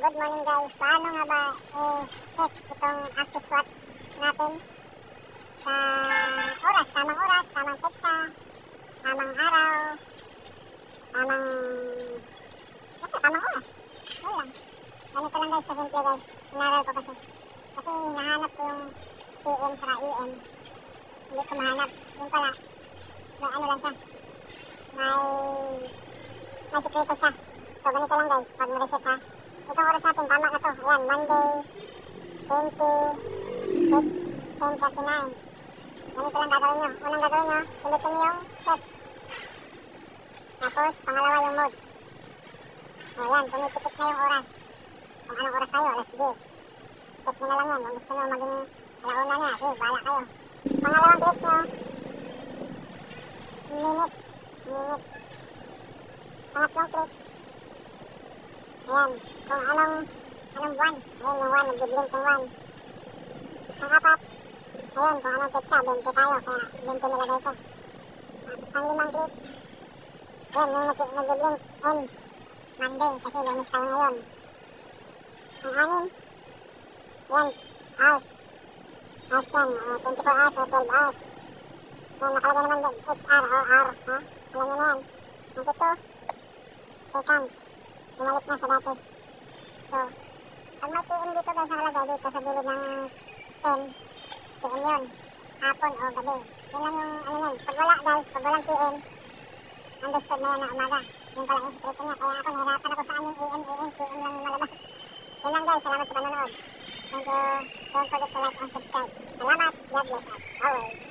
Good morning guys. Paano nga ba i-set itong access watch natin sa oras, tamang petsa, tamang araw, tamang oras. Yun lang. Ganito lang guys, kasimple guys. Inaral ko kasi. Kasi hinahanap ko yung PM tsaka EM. Hindi ko mahanap. Yung pala, may ano lang siya. May sikreto siya. So ganito lang guys, pag ma-reset ha. Itong oras natin, tama na to. Ayan, Monday, 10:39. Ganito lang gagawin nyo. Unang gagawin nyo, pinutin nyo yung set. Tapos, pangalawa yung mode. O yan, pumipitik na yung oras. Kung anong oras tayo, alas 10. Set nyo na lang yan. Kung gusto nyo maging alauna niya, sige, bahala kayo. Pangalawang click nyo, minutes. Pangatlong click, ayan, kung anong buwan. Ayan yung 1, nag-blink yung 1. Pang-apat, ayun, kung anong petsa, 20 tayo, kaya 20 nilagay ko. Pang-limang click, ayan, yung nag-blink, M, Monday, kasi Lunes tayo ngayon. Pang-anim, ayan, hours yan, 24 hours o 12 hours. Ayan, nakalagay naman doon, HR o R, ha? Alam nyo na yan. Ang 7 seconds. Bumalik na sa dati. So, pag may PM dito guys nakalagay dito sa gilid ng 10, PM yun. Hapon o gabi. Yun lang yung ano yan. Pag wala guys, pag walang PM, understood na yan na umaga. Yun pala yung secreto niya. Kaya ako nahirapan ako saan yung AM, PM lang yung malabas. Yun lang guys, salamat sa panonood. Thank you. Don't forget to like and subscribe. Salamat. God bless us always.